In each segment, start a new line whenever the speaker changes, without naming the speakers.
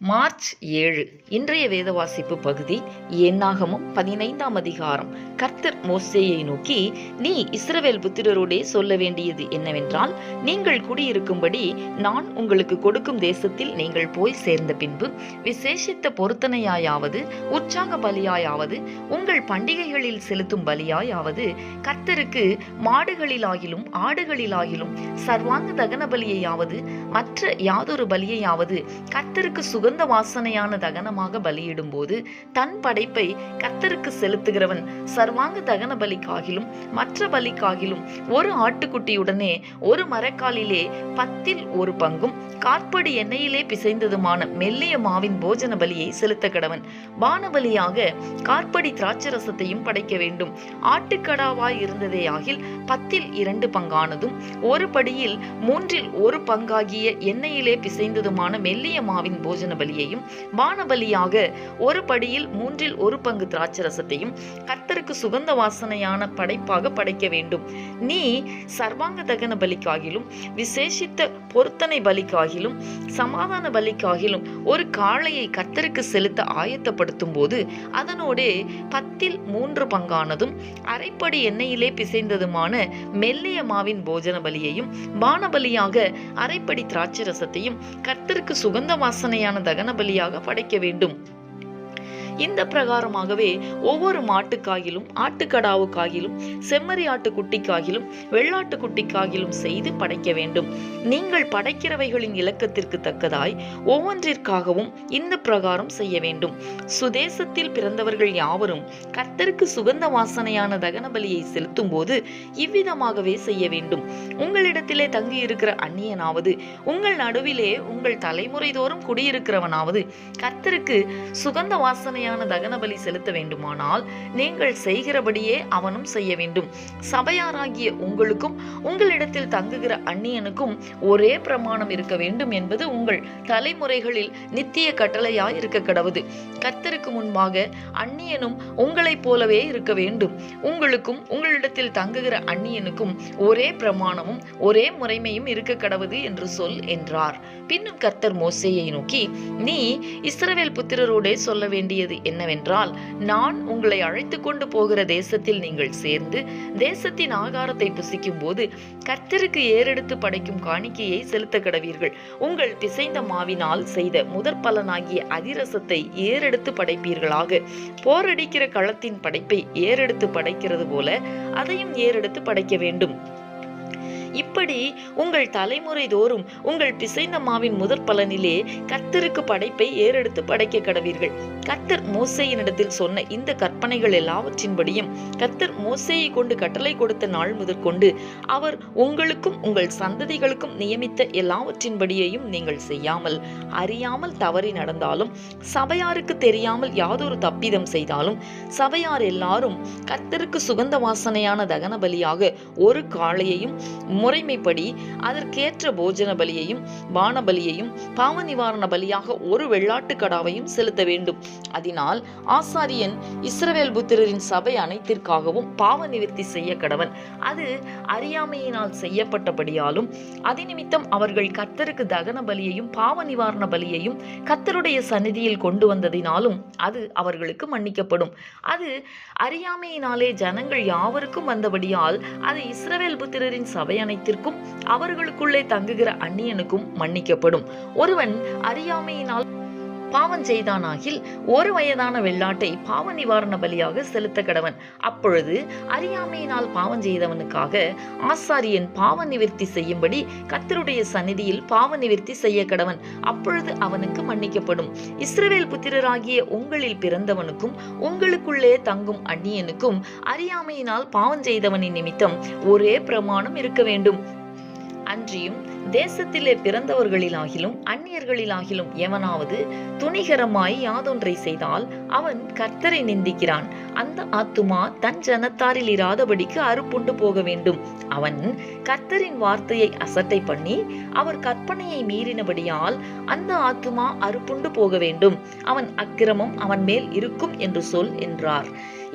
March 7 இன்றைய வேத வாசிப்பு பகுதி என்னாகமம் 15ஆம் அதிகாரம். கர்த்தர் மோசேயை நோக்கி, நீ இஸ்ரவேல் புத்திரரோடே சொல்ல வேண்டியது என்னவென்றால், நீங்கள் குடியிருக்கும்படி நான் உங்களுக்கு கொடுக்கும் தேசத்தில் நீங்கள் போய் சேர்ந்த பின்பு விசேஷித்த பொருத்தனையாயாவது உற்சாக பலியாயாவது உங்கள் பண்டிகைகளில் செலுத்தும் பலியாயாவது கர்த்தருக்கு மாடுகளிலாகிலும் ஆடுகளிலாகிலும் சர்வாங்க தகன பலியையாவது மற்ற யாதொரு பலியையாவது கர்த்தருக்கு சுகந்த வாசனையான தகனமாக பலியிடும் போது தன் படைப்பை கர்த்தருக்கு செலுத்துகிறவன் சர்வாங்க தகன பலிக்காகிலும் மற்ற பலிக்காகிலும் ஒரு ஆட்டுக்குட்டியுடனே ஒரு மரக்காலிலே 10 பங்கும் காற்படி எண்ணெயிலே பிசைந்ததுமான மெல்லிய மாவின் போஜன பலியை செலுத்த கடவன். பானபலியாக காற்படி திராட்சரசத்தையும் படைக்க வேண்டும். ஆட்டுக்கடாவாய் இருந்ததே ஆகில் 10 பங்கானதும் ஒரு படியில் 1 பங்காகிய எண்ணெயிலே பிசைந்ததுமான மெல்லிய மாவின் போஜன பலியையும் பானபலியாக ஒரு படியில் 1 பங்கு திராட்சரசத்தையும் கர்த்தருக்கு சுகந்த வாசனையான படைப்பாக படைக்க வேண்டும். நீ சர்வாங்க தகன பலிக்காகிலும் விசேஷித்த பொருத்தனை பலிக்காகிலும் சமாதான பலிக்காகிலும் ஒரு காளையை கர்த்தருக்கு செலுத்த ஆயத்தப்படுத்தும் போது அதனோடே 10 பங்கானதும் அரைப்படி எண்ணெயிலே பிசைந்ததுமான மெல்லிய மாவின் போஜன பலியையும் பானபலியாக அரைப்படி திராட்சரசத்தையும் கர்த்தருக்கு சுகந்த வாசனையான தகன பலியாக படைக்க வேண்டும். இந்த பிரகாரமாகவே ஒவ்வொரு மாட்டுக்காகிலும் ஆட்டுக்கடாவுக்காகிலும் செம்மறி ஆட்டுக்குட்டிக்காகிலும் வெள்ளாட்டுக்குட்டிக்காகிலும் செய்து படைக்க வேண்டும். நீங்கள் படைக்கிறவைகளின் இலக்கத்திற்கு தக்கதாய் ஒவ்வொன்றிற்காகவும் இந்த பிரகாரம் செய்ய வேண்டும். சுதேசத்தில் பிறந்தவர்கள் யாவரும் கர்த்தருக்கு சுகந்த வாசனையான தகன பலியை செலுத்தும் போது இவ்விதமாகவே செய்ய வேண்டும். உங்களிடத்திலே தங்கியிருக்கிற அந்நியனாவது உங்கள் நடுவிலே உங்கள் தலைமுறை தோறும் குடியிருக்கிறவனாவது கர்த்தருக்கு சுகந்த வாசனையான தகன பலி செலுத்த வேண்டுமானால் நீங்கள் செய்கிறபடியே அவனும் செய்ய வேண்டும். சபையாராகிய உங்களுக்கும் உங்களிடத்தில் தங்குகிற அந்நியனுக்கும் ஒரே பிரமாணம் இருக்க வேண்டும் என்பது உங்கள் தலைமுறைகளில் நித்திய கட்டளையாய் இருக்க கடவுது. கர்த்தருக்கு முன்பாக அந்நியனும் உங்களைப் போலவே இருக்க வேண்டும். உங்களுக்கும் உங்களிடத்தில் தங்குகிற அந்நியனுக்கும் ஒரே பிரமாணமும் ஒரே முறைமையும் இருக்க கடவுது என்று சொல் என்றார். பின்னும் கர்த்தர் மோசேயை நோக்கி, நீ இஸ்ரவேல் புத்திரரோடே சொல்ல வேண்டியது என்னவென்றால், நான் உங்களை அழைத்து கொண்டு போகிற தேசத்தில் நீங்கள் சேர்ந்து தேசத்தின் ஆகாரத்தை புசிக்கும் போது கர்த்தருக்கு ஏறெடுத்து படைக்கும் காணிக்கையை செலுத்த கடவீர்கள். உங்கள் பிசைந்த மாவினால் செய்த முதற் பலனாகிய அதிரசத்தை ஏறெடுத்து படைப்பீர்களாக. போரடிக்கிற களத்தின் படைப்பை ஏறெடுத்து படைக்கிறது போல அதையும் ஏறெடுத்து படைக்க வேண்டும். இப்படி உங்கள் தலைமுறை தோறும் உங்கள் பிசைந்த மாவின் முதற் பலனிலே கர்த்தருக்கு படைப்பை ஏறெடுத்து படைக்க கடவீர்கள். கர்த்தர் மோசேயினிடத்தில் சொன்ன இந்த கற்பனைகள் எல்லாவற்றின்படியும் கர்த்தர் மோசேயை கொண்டு கட்டளை கொடுத்த நாள் முதற்கொண்டு அவர் உங்களுக்கும் உங்கள் சந்ததிகளுக்கும் நியமித்த எல்லாவற்றின்படியையும் நீங்கள் செய்யாமல் அறியாமல் தவறி நடந்தாலும் சபையாருக்கு தெரியாமல் யாதொரு தப்பிதம் செய்தாலும் சபையார் எல்லாரும் கர்த்தருக்கு சுகந்த வாசனையான தகன பலியாக ஒரு காளையையும் முறைமைப்படி அதற்கேற்ற போஜன பலியையும் பானபலியையும் பாவ நிவாரண பலியாக ஒரு வெள்ளாட்டு கடாவையும் செலுத்த வேண்டும். அதனால் ஆசாரியன் இஸ்ரவேல் புத்திரரின் சபை அனைத்திற்காகவும் பாவ நிவர்த்தி செய்ய கடவன். அது அறியாமையினால் செய்யப்பட்டபடியாலும் அதிநிமித்தம் அவர்கள் கர்த்தருக்கு தகன பலியையும் பாவ நிவாரண பலியையும் கர்த்தருடைய சந்நிதியில் கொண்டு வந்ததினாலும் அது அவர்களுக்கு மன்னிக்கப்படும். அது அறியாமையினாலே ஜனங்கள் யாவருக்கும் வந்தபடியால் அது இஸ்ரவேல் புத்திரரின் சபை அனைத்திற்கும் அவர்களுக்குள்ளே தங்குகிற அந்நியனுக்கும் மன்னிக்கப்படும். ஒருவன் அறியாமையினால் பாவம் செய்தானாகில் 1 வயதான வெள்ளாட்டை பாவ நிவாரண பலியாக செலுத்த கடவன். அப்பொழுது அறியாமையினால் பாவம் செய்தவனுக்காக ஆசாரியன் பாவ நிவர்த்தி செய்யும்படி கர்த்தருடைய சந்நிதியில் பாவ நிவர்த்தி செய்ய கடவன். அப்பொழுது அவனுக்கு மன்னிக்கப்படும். இஸ்ரவேல் புத்திரராகிய உங்களில் பிறந்தவனுக்கும் உங்களுக்குள்ளே தங்கும் அந்நியனுக்கும் அறியாமையினால் பாவம் செய்தவனின் நிமித்தம் ஒரே பிரமாணம் இருக்க வேண்டும். அன்றியும் தேசத்திலே பிறந்தவர்களிலாகிலும் அந்நியர்களிலாகிலும் எவனாவது துணிகரமாய் யாதொன்றை செய்தால் அவன் கர்த்தரை நிந்திக்கிறான். அந்த ஆத்துமா தன் ஜனத்தாரில் இராதபடிக்கு அறுப்புண்டு போக வேண்டும். அவன் கர்த்தரின் வார்த்தையை அசட்டை பண்ணி அவர் கற்பனையை மீறினபடியால் அந்த ஆத்துமா அறுப்புண்டு போக வேண்டும். அவன் அக்கிரமம் அவன் மேல் இருக்கும் என்று சொல் என்றார்.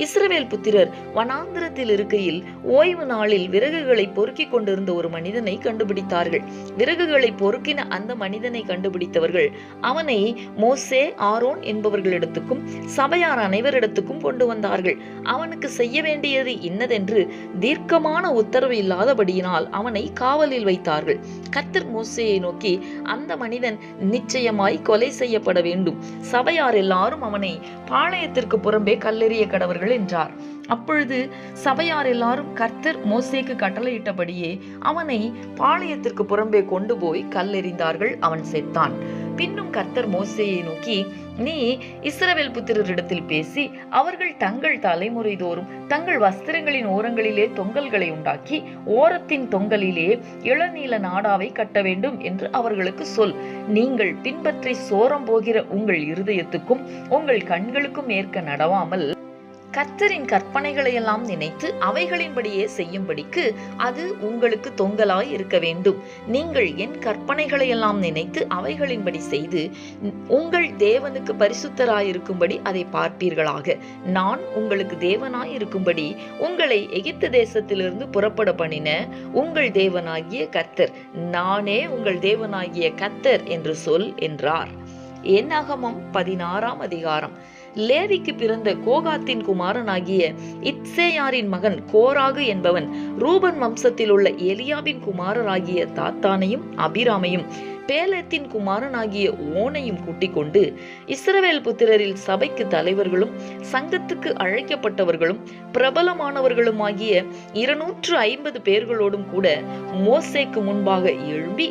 இஸ்ரவேல் புத்திரர் வனாந்திரத்தில் இருக்கையில் ஓய்வு நாளில் விறகுகளை பொறுக்கிக் கொண்டிருந்த ஒரு மனிதனை கண்டுபிடித்தார்கள். விறகுகளை பொறுக்கின அந்த மனிதனை கண்டுபிடித்தவர்கள் அவனை மோசே, ஆரோன் என்பவர்களிடத்துக்கும் சபையார் அனைவரிடத்துக்கும் கொண்டு வந்தார்கள். அவனுக்கு செய்ய வேண்டியது இன்னதென்று தீர்க்கமான உத்தரவு இல்லாதபடியினால் அவனை காவலில் வைத்தார்கள். கர்த்தர் மோசேயை நோக்கி, அந்த மனிதன் நிச்சயமாய் கொலை செய்யப்பட வேண்டும். சபையார் எல்லாரும் அவனை பாளையத்திற்கு புறம்பே கல்லெறிய கடவர்கள் என்றார். அப்பொழுது சபையார் எல்லாரும் கர்த்தர் மோசேக்கு கட்டளையிட்டபடியே அவனை பாளையத்திற்கு புறம்பே கொண்டு போய் கல்லெறிந்தார்கள். அவன் செத்தான். பின்னும் கர்த்தர் மோசேயை நோக்கி, நீ இஸ்ரவேல் புத்திரரிடத்தில் பேசி அவர்கள் தங்கள் தலைமுறை தோறும் தங்கள் வஸ்திரங்களின் ஓரங்களிலே தொங்கல்களை உண்டாக்கி ஓரத்தின் தொங்கலிலே இளநீல நாடாவை கட்ட வேண்டும் என்று அவர்களுக்கு சொல். நீங்கள் பின்பற்றி சோரம் போகிற உங்கள் இருதயத்துக்கும் உங்கள் கண்களுக்கும் ஏற்க நடவாமல் கர்த்தரின் கற்பனைகளை எல்லாம் நினைத்து அவைகளின்படியே செய்யும்படிக்கு அது உங்களுக்கு தொங்கலாய் இருக்க வேண்டும். நீங்கள் என் கற்பனைகளை எல்லாம் நினைத்து அவைகளின்படி செய்து உங்கள் தேவனுக்கு பரிசுத்தராயிருக்கும்படி அதை பார்ப்பீர்களாக. நான் உங்களுக்கு தேவனாயிருக்கும்படி உங்களை எகிப்து தேசத்திலிருந்து புறப்பட பண்ணின உங்கள் தேவனாகிய கர்த்தர் நானே உங்கள் தேவனாகிய கர்த்தர் என்று சொல் என்றார். என்னாகமம் 16ஆம் அதிகாரம். லேவிக்கு பிறந்த கோகாத்தின் குமாரனாகிய இத்சேயாரின் மகன் கோராகு என்பவன் ரூபன் வம்சத்தில் உள்ள எலியாபின் குமாரராகிய தாத்தானையும் அபிராமையும் பேலேத்தின் குமாரனாகிய ஓனையும் கூட்டிக் கொண்டு இஸ்ரவேல் புத்திரரில் சபைக்கு தலைவர்களும் சங்கத்துக்கு அழைக்கப்பட்டவர்களும் பிரபலமானவர்களுமாகிய 250 பேர்களோடும் கூட மோசேக்கு முன்பாக எழும்பி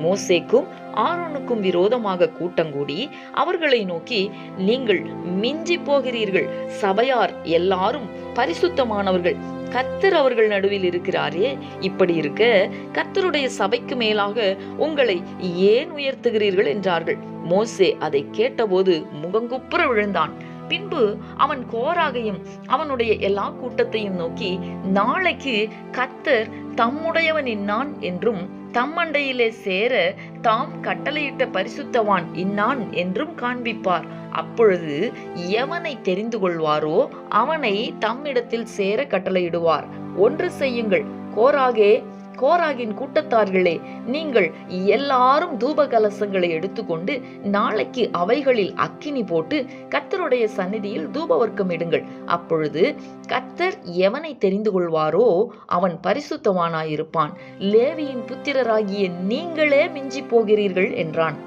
மோசேக்கும் ஆரோனுக்கும் விரோதமாக கூட்டங்கூடி அவர்களை நோக்கி, நீங்கள் மிஞ்சி போகிறீர்கள். சபையார் எல்லாரும் பரிசுத்தமானவர்கள். கர்த்தர் அவர்கள் நடுவில் இருக்கிறாரே. இப்படி இருக்க கர்த்தருடைய சபைக்கு மேலாக உங்களை ஏன் உயர்த்துகிறீர்கள் என்றார்கள். மோசே அதை கேட்டபோது முகங்குப்புற விழுந்தான். பின்பு அவன் கோராகையும் அவனுடைய எல்லா கூட்டத்தையும் நோக்கி, நாளைக்கு கர்த்தர் தம்முடையவன் இன்னான் என்றும் தம்மண்டையிலே சேர தாம் கட்டளையிட்ட பரிசுத்தவான் இன்னான் என்றும் காண்பிப்பார். அப்பொழுது எவனை தெரிந்து கொள்வாரோ அவனை தம்மிடத்தில் சேர கட்டளையிடுவார். ஒன்று செய்யுங்கள், கோராகின் கூட்டத்தார்களே, நீங்கள் எல்லாரும் தூப கலசங்களை எடுத்துக்கொண்டு நாளைக்கு அவைகளில் அக்கினி போட்டு கர்த்தருடைய சந்நிதியில் தூபவர்க்கம் இடுங்கள். அப்பொழுது கர்த்தர் எவனை தெரிந்து கொள்வாரோ அவன் பரிசுத்தவானாயிருப்பான். லேவியின் புத்திரராகிய நீங்களே மிஞ்சி போகிறீர்கள் என்றான்.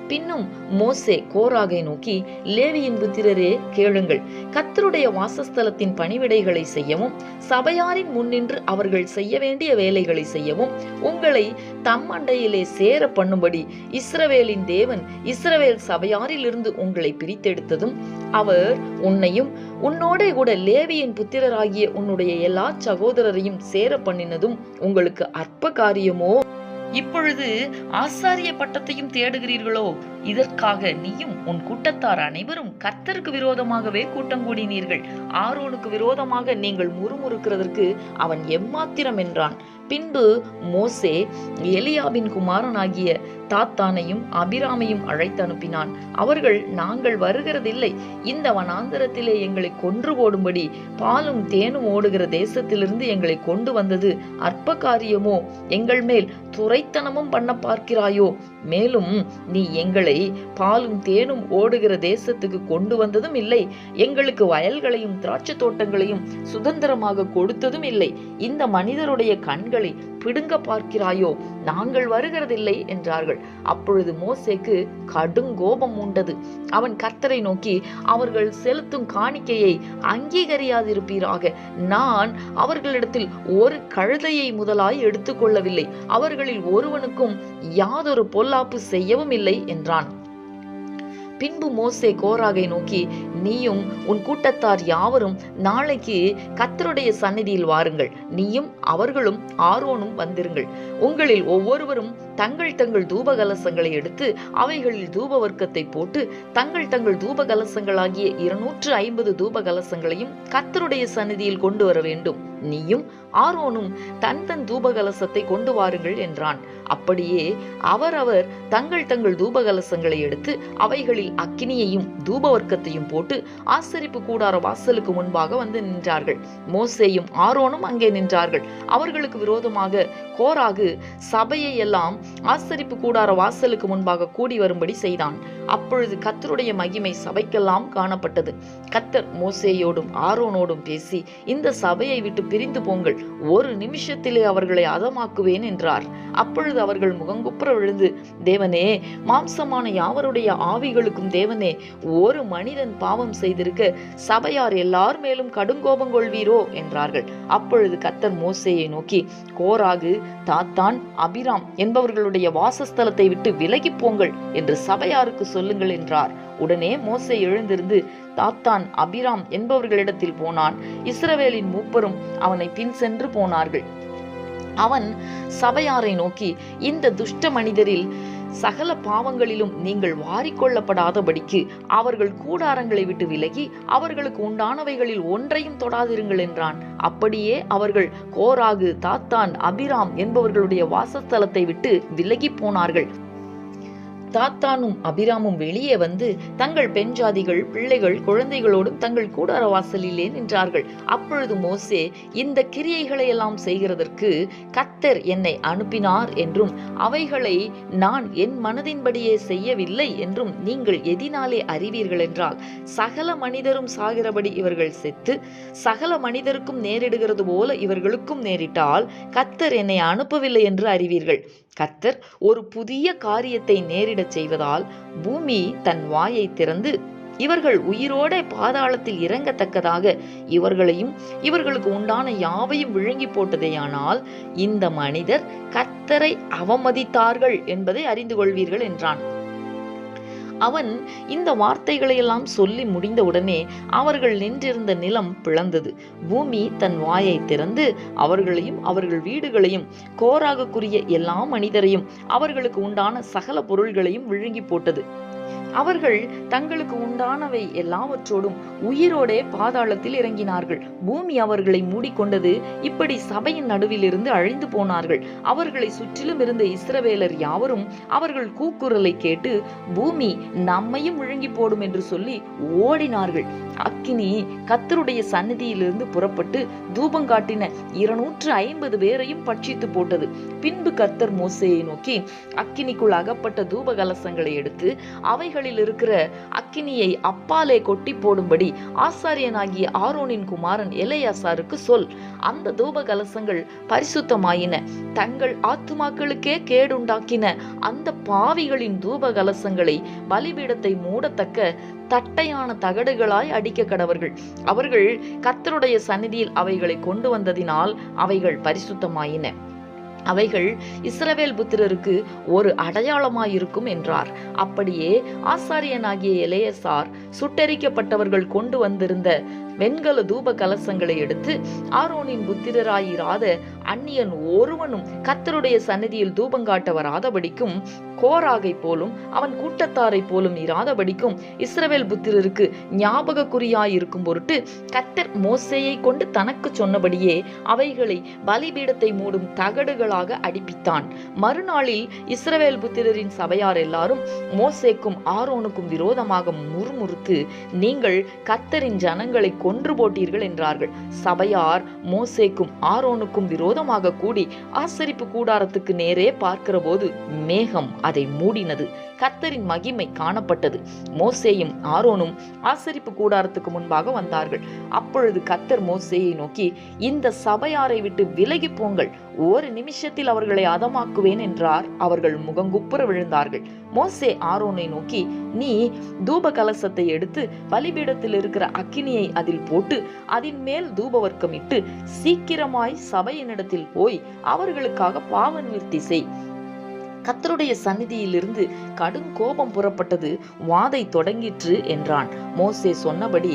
பின்னும் மோசே கோராகை நோக்கி, லேவியின் புத்திரரே கேளுங்கள். கர்த்தருடைய வாசஸ்தலத்தின் பணிவிடைகளை செய்யவும் சபையாரின் முன்னின்று அவர்கள் செய்ய வேண்டிய வேலைகளை செய்யவும் உங்களை தம்மண்டையிலே சேர பண்ணும்படி இஸ்ரவேலின் தேவன் இஸ்ரவேல் சபையாரிலிருந்து உங்களை பிரித்தெடுத்ததும் அவர் உன்னையும் உன்னோடே கூட லேவியின் புத்திரராகிய உன்னுடைய எல்லா சகோதரரையும் சேர பண்ணினதும் உங்களுக்கு அற்ப காரியமோ? இப்பொழுது ஆசாரிய பட்டத்தையும் தேடுகிறீர்களோ? இதற்காக நீயும் உன் கூட்டத்தார் அனைவரும் கர்த்தருக்கு விரோதமாகவே கூட்டம் கூடினீர்கள். ஆரோனுக்கு விரோதமாக நீங்கள் முறுமுறுக்கிறதற்கு அவன் எம்மாத்திரம் என்றான். பின்பு மோசே எலியாபின் குமாரனாகிய தாத்தானையும் அபிராமையும் அழைத்து அனுப்பினான். அவர்கள், நாங்கள் வருகிறதில்லை. இந்த வனாந்தரத்திலே எங்களை கொன்று போடும்படி பாலும் தேனும் ஓடுகிற தேசத்திலிருந்து எங்களை கொண்டு வந்தது அற்ப காரியமோ? எங்கள் மேல் துரைத்தனமும் பண்ண பார்க்கிறாயோ? மேலும் நீ எங்களை பாலும் தேனும் ஓடுகிற தேசத்துக்கு கொண்டு வந்ததும் இல்லை, எங்களுக்கு வயல்களையும் திராட்சை தோட்டங்களையும் சுதந்திரமாக கொடுத்ததும் இல்லை. இந்த மனிதருடைய கண்களை பிடுங்க பார்க்கிறாயோ? நாங்கள் வருகிறதில்லை என்றார்கள். அப்பொழுது மோசேக்கு கடுங்கோபம் உண்டது. அவன் கர்த்தரை நோக்கி, அவர்கள் செலுத்தும் காணிக்கையை அங்கீகரியாதிருப்பீராக. நான் அவர்களிடத்தில் ஒரு கழுதையை முதலாய் எடுத்துக்கொள்ளவில்லை, அவர்களில் ஒருவனுக்கும் யாதொரு பொல்லாப்பு செய்யவும் இல்லை என்றான். பின்பு மோசே கோராகை நோக்கி, நீயும் உன் கூட்டத்தார் யாவரும் நாளைக்கு கர்த்தருடைய சந்நிதியில் வாருங்கள், நீயும் அவர்களும் ஆரோனும் வந்திருங்கள். உங்களில் ஒவ்வொருவரும் தங்கள் தங்கள் தூப கலசங்களை எடுத்து அவைகளில் தூப வர்க்கத்தை போட்டு தங்கள் தங்கள் தூப கலசங்களாகிய 250 தூப கலசங்களையும் கர்த்தருடைய சந்நிதியில் கொண்டு வர வேண்டும். நீயும் ஆரோனும் தன் தன் தூப கலசத்தை கொண்டு வாருங்கள் என்றான். அப்படியே அவரவர் தங்கள் தங்கள் தூப கலசங்களை எடுத்து அவைகளில் அக்கினியையும் தூப வர்க்கத்தையும் போட்டு ஆசரிப்பு கூடார வாசலுக்கு முன்பாக வந்து நின்றார்கள். மோசேயும் ஆரோனும் அங்கே நின்றார்கள். அவர்களுக்கு விரோதமாக கோராகு சபையை எல்லாம் ஆசரிப்பு கூடார வாசலுக்கு முன்பாக கூடி வரும்படி செய்தான். அப்பொழுது கர்த்தருடைய மகிமை சபைக்கெல்லாம் காணப்பட்டது. கர்த்தர் மோசேயோடும் ஆரோனோடும் பேசி, இந்த சபையை விட்டு பிரிந்து போங்கள், ஒரு நிமிஷத்திலே அவர்களை அதமாக்குவேன் என்றார். அப்பொழுது அவர்கள் முகங்குப்புற விழுந்து, தேவனே, மாம்சமான யாவருடைய ஆவிகளுக்கும் தேவனே, ஒரு மனிதன் பாவம் செய்திருக்க சபையார் எல்லார் மேலும் கடுங்கோபம் கொள்வீரோ என்றார்கள். அப்பொழுது கர்த்தர் மோசேயை நோக்கி, கோராகு, தாத்தான், அபிராம் என்பவர்களுடைய வாசஸ்தலத்தை விட்டு விலகி போங்கள் என்று சபையாருக்கு சொல்லுங்கள் என்றார். உடனே மோசே எழுந்திருந்து தாத்தான், அபிராம் என்பவர்களிடத்தில் போனான். இஸ்ரவேலின் மூப்பரும் அவனை பின் சென்று போனார்கள். அவன் சபையாரை நோக்கி, இந்த துஷ்ட மனிதரில் சகல பாவங்களிலும் நீங்கள் வாரிக்கொள்ளப்படாதபடிக்கு அவர்கள் கூடாரங்களை விட்டு விலகி அவர்களுக்கு உண்டானவைகளில் ஒன்றையும் தொடாதிருங்கள் என்றான். அப்படியே அவர்கள் கோராகு, தாத்தான், அபிராம் என்பவர்களுடைய வாசஸ்தலத்தை விட்டு விலகி போனார்கள். தாத்தானும் அபிராமும் வெளியே வந்து தங்கள் பெண் ஜாதிகள், பிள்ளைகள், குழந்தைகளோடும் தங்கள் கூடார வாசலிலே நின்றார்கள். அப்பொழுது மோசே, இந்த கிரியைகளை எல்லாம் செய்கிறதற்கு கர்த்தர் என்னை அனுப்பினார் என்றும் அவைகளை நான் என் மனதின்படியே செய்யவில்லை என்றும் நீங்கள் எதினாலே அறிவீர்கள் என்றால், சகல மனிதரும் சாகிறபடி இவர்கள் செத்து சகல மனிதருக்கும் நேரிடுகிறது போல இவர்களுக்கும் நேரிட்டால் கர்த்தர் என்னை அனுப்பவில்லை என்று அறிவீர்கள். கர்த்தர் ஒரு புதிய காரியத்தை நேரிடச் செய்வதால் பூமி தன் வாயை திறந்து இவர்கள் உயிரோட பாதாளத்தில் இறங்கத்தக்கதாக இவர்களையும் இவர்களுக்கு உண்டான யாவையும் விழுங்கி போட்டதேயானால் இந்த மனிதர் கர்த்தரை அவமதித்தார்கள் என்பதை அறிந்து கொள்வீர்கள் என்றான். அவன் இந்த வார்த்தைகளை எல்லாம் சொல்லி முடிந்தவுடனே அவர்கள் நின்றிருந்த நிலம் பிளந்தது. பூமி தன் வாயை திறந்து அவர்களையும் அவர்கள் வீடுகளையும் கோராகுக்குரிய எல்லா மனிதரையும் அவர்களுக்கு உண்டான சகல பொருள்களையும் விழுங்கி போட்டது. அவர்கள் தங்களுக்கு உண்டானவை எல்லாவற்றோடும் உயிரோடே பாதாளத்தில் இறங்கினார்கள். பூமி அவர்களை மூடிக்கொண்டது. இப்படி சபையின் நடுவில் இருந்து அழிந்து போனார்கள். அவர்களை சுற்றிலும் இருந்த இஸ்ரவேலர் யாவரும் அவர்கள் கூக்குரலை கேட்டு பூமி நம்மையும் விழுங்கி போடும் என்று சொல்லி ஓடினார்கள். அக்கினி கர்த்தருடைய சந்நிதியிலிருந்து புறப்பட்டு தூபம் காட்டின 250 பேரையும் பட்சித்து போட்டது. பின்பு கர்த்தர் மோசேயை நோக்கி, அக்கினிக்குள் அகப்பட்ட தூப கலசங்களை எடுத்து அவைகளில் இருக்கிற அக்கினியை அப்பாலே கொட்டி போடும்படி ஆசாரியனாகிய ஆரோனின் குமாரன் எலெயாசாருக்கு சொல். அந்த தூப கலசங்கள் பரிசுத்தமாயின. தங்கள் ஆத்துமாக்களுக்கே கேடுண்டாக்கின அந்த பாவிகளின் தூப கலசங்களை பலிபீடத்தை மூடத்தக்க தட்டையான தகடுகளாய் அடிக்க கடவர்கள். அவர்கள் கர்த்தருடைய சந்நிதியில் அவைகளை கொண்டு வந்ததினால் அவைகள் பரிசுத்தமாயின. அவைகள் இஸ்ரவேல் புத்திரருக்கு ஒரு அடையாளமாயிருக்கும் என்றார். அப்படியே ஆசாரியனாகிய எலெயாசார் சுட்டெரிக்கப்பட்டவர்கள் கொண்டு வந்திருந்த வெண்கல தூப கலசங்களை எடுத்து ஆரோனின் புத்திரராயிராத அந்நியன் ஒருவனும் கர்த்தருடைய சந்நிதியில் தூபங்காட்ட வராதபடிக்கும் கோராகை போலும் அவன் கூட்டத்தாரை போலும் இராதபடிக்கும் இஸ்ரவேல் புத்திரருக்கு ஞாபகக்குறியாயிருக்கும் பொருட்டு கர்த்தர் மோசேயை கொண்டு தனக்கு சொன்னபடியே அவைகளை பலிபீடத்தை மூடும் தகடுகளாக அடிப்பித்தான். மறுநாளில் இஸ்ரவேல் புத்திரரின் சபையார் எல்லாரும் மோசேக்கும் ஆரோனுக்கும் விரோதமாக முறுமுறுத்து, நீங்கள் கர்த்தரின் ஜனங்களை கொன்று போட்டீர்கள் என்றார்கள். சபையார் மோசேக்கும் ஆரோனுக்கும் விரோதமாக கூடி ஆசரிப்பு கூடாரத்துக்கு நேரே பார்க்கிற போது மேகம் அதை மூடினது. கர்த்தரின் மகிமை காணப்பட்டது. மோசேயும் ஆரோனும் ஆசரிப்பு கூடாரத்துக்கு முன்பாக வந்தார்கள். அப்பொழுது கர்த்தர் மோசேயை நோக்கி, இந்த சபையாரை விட்டு விலகி போங்கள், ஒரு நிமிஷத்தில் அவர்களை அதமாக்குவேன் என்றார். அவர்கள் முகங்குப்புற விழுந்தார்கள். மோசே ஆரோனை நோக்கி, நீ தூப கலசத்தை எடுத்து பலிபீடத்தில் இருக்கிற அக்கினியை அதில் போட்டு அதன் மேல் தூபவர்க்கம் இட்டு சீக்கிரமாய் சபையினிடத்தில் போய் அவர்களுக்காக பாவ நிவர்த்தி செய். கர்த்தருடைய சந்நிதியிலிருந்து கடும் கோபம் புறப்பட்டது, வாதை தொடங்கிற்று என்றான். மோசே சொன்னபடி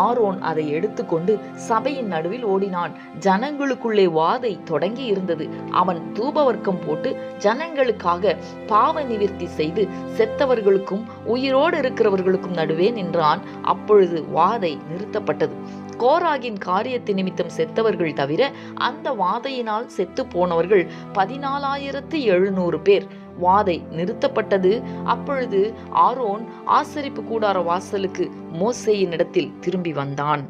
ஆரோன் அதை எடுத்துக்கொண்டு சபையின் நடுவில் ஓடினான். ஜனங்களுக்குள்ளே வாதை தொடங்கி இருந்தது. அவன் தூபவர்க்கம் போட்டு ஜனங்களுக்காக பாவ நிவிர்த்தி செய்து செத்தவர்களுக்கும் உயிரோடு இருக்கிறவர்களுக்கும் நடுவே நின்றான். அப்பொழுது வாதை நிறுத்தப்பட்டது. கோராகின் காரியத்தை நிமித்தம் செத்தவர்கள் தவிர அந்த வாதையினால் செத்து போனவர்கள் 14,700 பேர். வாதை நிறுத்தப்பட்டது. அப்பொழுது ஆரோன் ஆசரிப்பு கூடார வாசலுக்கு மோசேயின் இடத்தில் திரும்பி வந்தான்.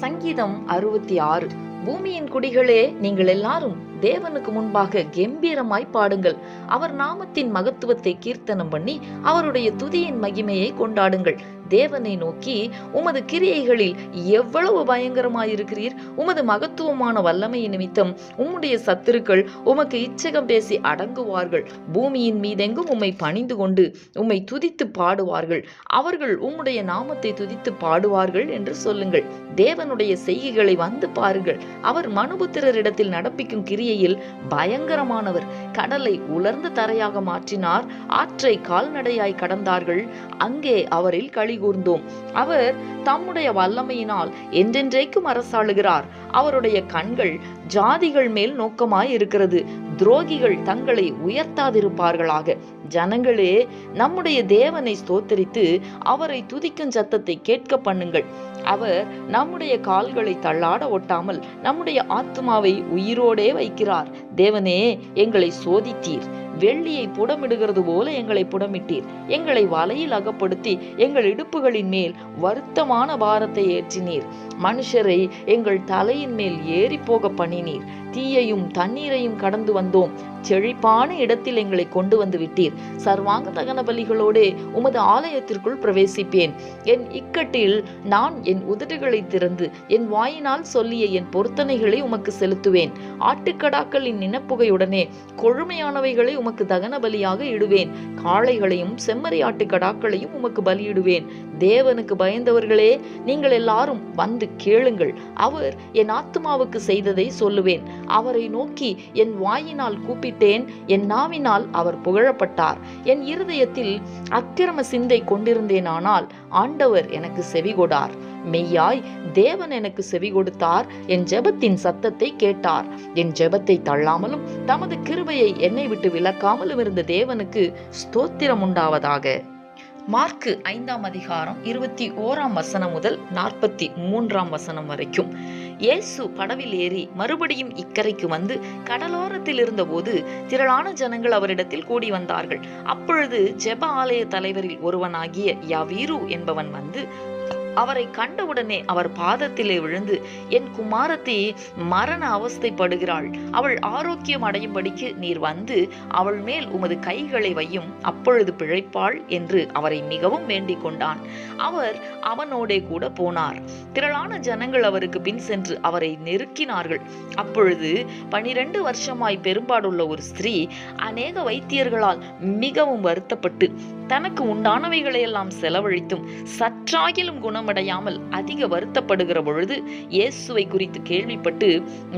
சங்கீதம் 66. பூமியின் குடிகளே, நீங்கள் எல்லாரும் தேவனுக்கு முன்பாக கம்பீரமாய் பாடுங்கள். அவர் நாமத்தின் மகத்துவத்தை கீர்த்தனம் பண்ணி அவருடைய துதியின் மகிமையை கொண்டாடுங்கள். தேவனை நோக்கி, உமது கிரியைகளில் எவ்வளவு பயங்கரமாயிருக்கிறீர். உமது மகத்துவமான வல்லமை நிமித்தம் உம்முடைய சத்துருக்கள் உமக்கு இச்சகம் பேசி அடங்குவார்கள். பூமியின் மீதெங்கும் உம்மை பணிந்து கொண்டு உம்மை துதித்து பாடுவார்கள். அவர்கள் உம்முடைய நாமத்தை துதித்து பாடுவார்கள் என்று சொல்லுங்கள். தேவனுடைய செய்கைகளை வந்து பாருங்கள். அவர் மனுபுத்திரரிடத்தில் நடப்பிக்கும் கிரியையில் பயங்கரமானவர். கடலை உலர்ந்த தரையாக மாற்றினார். ஆற்றை கால்நடையாய் கடந்தார்கள். அங்கே அவரில் களி கூர்ந்தோம். அவர் தம்முடைய வல்லமையினால் என்றென்றைக்கும் அரசாளுகிறார். அவருடைய கண்கள் ஜாதிகள் மேல் நோக்கமாய் இருக்கிறது. துரோகிகள் தங்களை உயர்த்தாதிருப்பார்களாக. ஜனங்களே, நம்முடைய தேவனை ஸ்தோத்தரித்து அவரை துதிக்கும் சத்தத்தை கேட்க பண்ணுங்கள். அவர் நம்முடைய கால்களை தள்ளாட ஒட்டாமல் நம்முடைய ஆத்துமாவை உயிரோடே வைக்கிறார். தேவனே, எங்களை சோதித்தீர். வெள்ளியை புடமிடுகிறது போல எங்களை புடமிட்டீர். எங்களை வலையில் அகப்படுத்தி எங்கள் இடுப்புகளின் மேல் வருத்தமான பாரத்தை ஏற்றினீர். மனுஷரை எங்கள் தலையின் மேல் ஏறி போக பண்ணினீர். தீயையும் தண்ணீரையும் கடந்து வந்தோம். செழிப்பான இடத்தில் எங்களை கொண்டு வந்து விட்டீர். சர்வாங்க தகன பலிகளோடே உமது ஆலயத்திற்குள் பிரவேசிப்பேன். என் இக்கட்டில் நான் என் உதடுகளை திறந்து என் வாயினால் சொல்லிய என் பொருத்தனைகளை உமக்கு செலுத்துவேன். ஆட்டுக்கடாக்களின் நினப்புகையுடனே கொழுமையானவைகளை உமக்கு தகன பலியாக இடுவேன். காளைகளையும் செம்மறி ஆட்டுக்கடாக்களையும் உமக்கு பலியிடுவேன். தேவனுக்கு பயந்தவர்களே, நீங்கள் எல்லாரும் வந்து கேளுங்கள். அவர் என் ஆத்துமாவுக்கு செய்ததை சொல்லுவேன். அவரை நோக்கி என் வாயினால் கூப்பிட்டேன். என் நாவினால் அவர் புகழப்பட்டார். என் இருதயத்தில் அக்கிரம சிந்தை கொண்டிருந்தேனானால் ஆண்டவர் எனக்கு செவி கொடார். மெய்யாய் தேவன் எனக்கு செவி கொடுத்தார். என் ஜெபத்தின் சத்தத்தை கேட்டார். என் ஜெபத்தை தள்ளாமலும் தமது கிருபையை என்னை விட்டு விலக்காமலும் இருந்த தேவனுக்கு ஸ்தோத்திரம் உண்டாவதாக. மார்க்கு 5ஆம் அதிகாரம் 21ஆம் வசனம் முதல் 43ஆம் வசனம் வரைக்கும். இயேசு படவில் ஏறி மறுபடியும் இக்கரைக்கு வந்து கடலோரத்தில் இருந்தபோது திரளான ஜனங்கள் அவரிடத்தில் கூடி வந்தார்கள். அப்பொழுது ஜெப ஆலய தலைவரில் ஒருவனாகிய யாவீரு என்பவன் வந்து அவரை கண்டவுடனே அவர் பாதத்திலே விழுந்து, என் குமாரத்தி மரண அவஸ்தைப்படுகிறாள். அவள் ஆரோக்கியம் அடையும்படிக்கு நீர் வந்து அவள் மேல் உமது கைகளை வையும், அப்பொழுது பிழைப்பாள் என்று அவரை மிகவும் வேண்டிக் கொண்டான். அவர் அவனோடே கூட போனார். திரளான ஜனங்கள் அவருக்கு பின் சென்று அவரை நெருக்கினார்கள். அப்பொழுது 12 வருஷமாய் பெரும்பாடுள்ள ஒரு ஸ்திரீ அநேக வைத்தியர்களால் மிகவும் வருத்தப்பட்டு தனக்கு உண்டானவைகளையெல்லாம் செலவழித்தும் சற்றாகிலும் குணமடையாமல் அதிக வருத்தப்படுகிற பொழுது இயேசுவை குறித்து கேள்விப்பட்டு,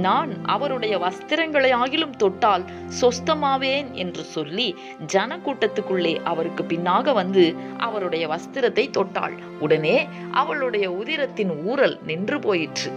நான் அவருடைய வஸ்திரங்களை ஆகிலும் தொட்டால் சொஸ்தமாவேன் என்று சொல்லி ஜனக்கூட்டத்துக்குள்ளே அவருக்கு பின்னாக வந்து அவருடைய வஸ்திரத்தை தொட்டாள். உடனே அவளுடைய உதிரத்தின் ஊறல் நின்று போயிற்று.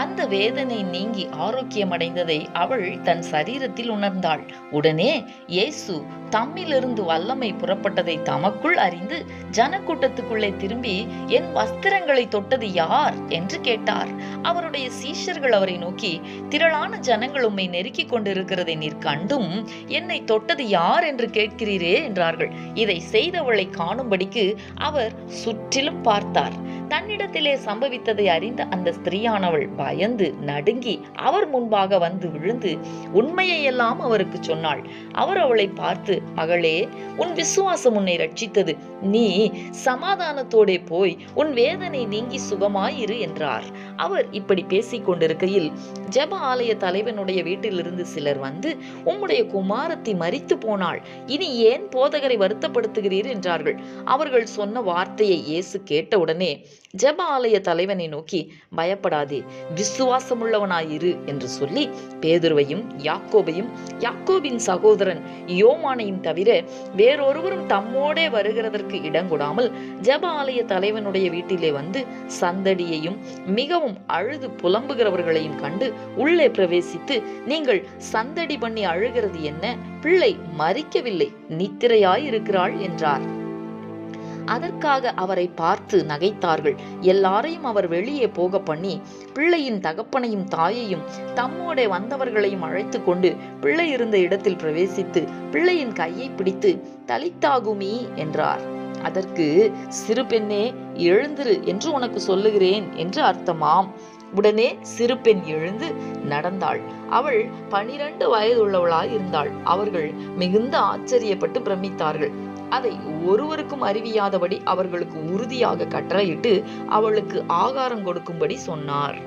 அந்த வேதனை நீங்கி ஆரோக்கியமடைந்ததை அவள் தன் சரீரத்தில் உணர்ந்தாள். உடனே இயேசு தம்மிலிருந்து வல்லமை புறப்பட்டதை தமக்குள் அறிந்து ஜனக்கூட்டத்துக்குள்ளே திரும்பி, என் வஸ்திரங்களை தொட்டது யார் என்று கேட்டார். அவருடைய சீஷர்கள் அவரை நோக்கி, திரளான ஜனங்கள் உம்மை நெருக்கி கொண்டிருக்கிறதை நீர் கண்டும் என்னை தொட்டது யார் என்று கேட்கிறீரே என்றார்கள். இதை செய்தவளை காணும்படிக்கு அவர் சுற்றிலும் பார்த்தார். தன்னிடத்திலே சம்பவித்ததை அறிந்த அந்த ஸ்திரீயானவள் பயந்து நடுங்கி அவர் முன்பாக வந்து விழுந்து உண்மையை எல்லாம் அவருக்கு சொன்னாள். அவர் அவளை பார்த்து, மகளே, உன் விசுவாசம் உன்னை ரட்சித்தது. நீ சமாதானத்தோடே போய் உன் வேதனை நீங்கி சுகமாயிரு என்றார். அவர் இப்படி பேசிக் கொண்டிருக்கையில் ஜெப ஆலய தலைவனுடைய வீட்டிலிருந்து சிலர் வந்து, உம்முடைய குமாரத்தி மரித்து போனாள், இனி ஏன் போதகரை வருத்தப்படுத்துகிறீர் என்றார்கள். அவர்கள் சொன்ன வார்த்தையை இயேசு கேட்டவுடனே ஜெப ஆலய தலைவனை நோக்கி, பயப்படாதே, விசுவாசமுள்ளவனாயிரு என்று சொல்லி பேதுருவையும் யாக்கோபையும் யாக்கோபின் சகோதரன் யோவானையும் தவிர வேறொருவரும் தம்மோடே வருகிறதற்கு இடங்கொடாமல் ஜெப ஆலய தலைவனுடைய வீட்டிலே வந்து சந்தடியையும் மிகவும் அழுது புலம்புகிறவர்களையும் கண்டு உள்ளே பிரவேசித்து, நீங்கள் சந்தடி பண்ணி அழுகிறது என்ன? பிள்ளை மரிக்கவில்லை, நித்திரையாயிருக்கிறாள் என்றார். அதற்காக அவரை பார்த்து நகைத்தார்கள். எல்லாரையும் அவர் வெளியே போக பண்ணி பிள்ளையின் தகப்பனையும் தாயையும் தம்மோடே வந்தவர்களையும் அழைத்து கொண்டு பிள்ளை இருந்த இடத்தில் பிரவேசித்து பிள்ளையின் கையை பிடித்து தலித்தாகுமி என்றார். அதற்கு, சிறு பெண்ணே எழுந்திரு என்று உனக்கு சொல்லுகிறேன் என்று அர்த்தமாம். உடனே சிறு பெண் எழுந்து நடந்தாள். அவள் 12 வயதுள்ளவளாய் இருந்தாள். அவர்கள் மிகுந்த ஆச்சரியப்பட்டு பிரமித்தார்கள். அதை ஒருவருக்கும் அறிவியாதபடி அவர்களுக்கு உறுதியாக கட்டளையிட்டு அவளுக்கு ஆகாரம் கொடுக்கும்படி சொன்னார்.